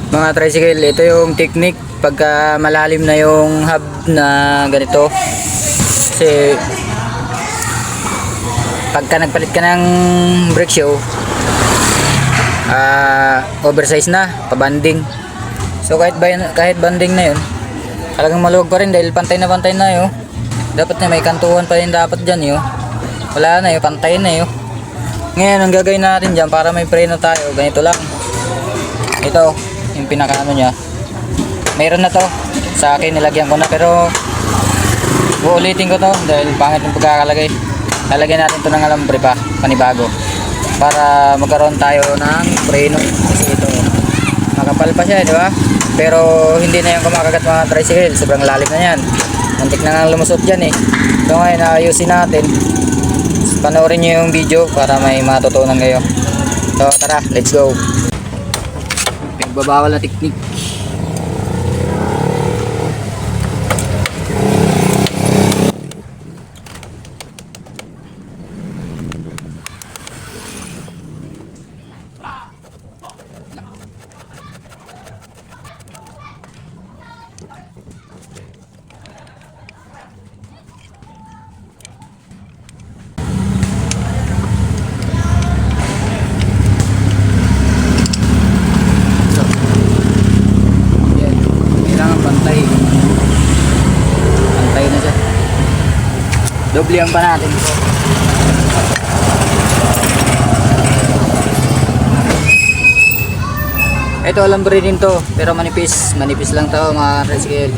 Mga tricycle, ito yung technique pagka malalim na yung hub na ganito. Kasi pagka nagpalit ka ng brake shoe, oversize na, pabanding. So kahit banding na yun, talagang maluwag pa rin dahil pantay na yun. Dapat na may kantuhan pa rin dapat dyan yun. Wala na yun, pantay na yun. Ngayon ang gagawin natin dyan para may preno tayo, ganito lang. Ito yung pinakaano nya, mayroon na to sa akin, nilagyan ko na, pero uulitin ko to dahil pangit yung pagkakalagay. Lalagyan natin to ng alambre pa, panibago, para magkaroon tayo ng preno. Kasi ito makapal pa siya, di ba? Pero hindi na yung kumakagat mga tricycle, sobrang lalim na yan, muntik na nga lumusot dyan eh. So ngayon ayusin natin, panoorin nyo yung video para may matutunan kayo. So tara, let's go. Nagbabawal na teknik. Doblihan pa natin ito. Ito alambre din to, pero manipis lang to mga tricycle.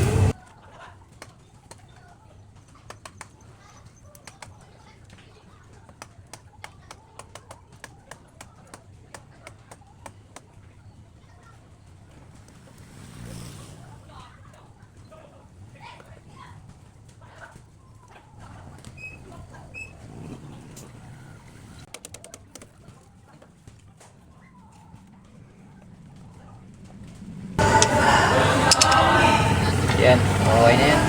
Yan, okay na yan.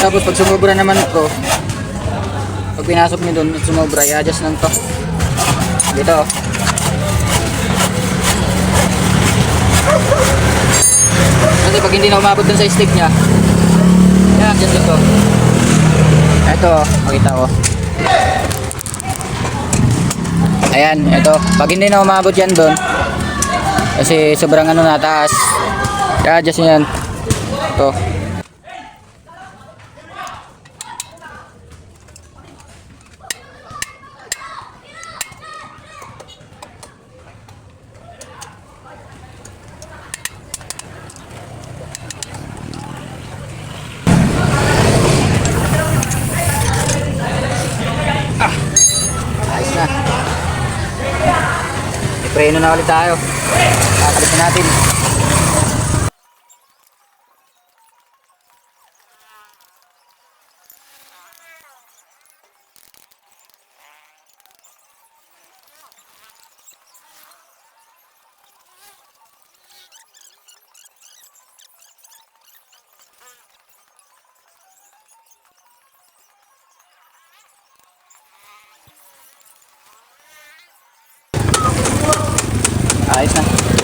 Tapos pag sumobra naman ito, pag pinasok nyo doon at sumobra, i-adjust lang to dito. Kasi pag hindi na umabot dun sa stick nya, i-adjust ito. Ito, makita ko. Ayan, ito. Pag hindi na umabot yan doon, kasi sobrang ano na taas, i-adjust nyo yan. Ito. Preno na ulit tayo. Kakalitin natin. Ayos na.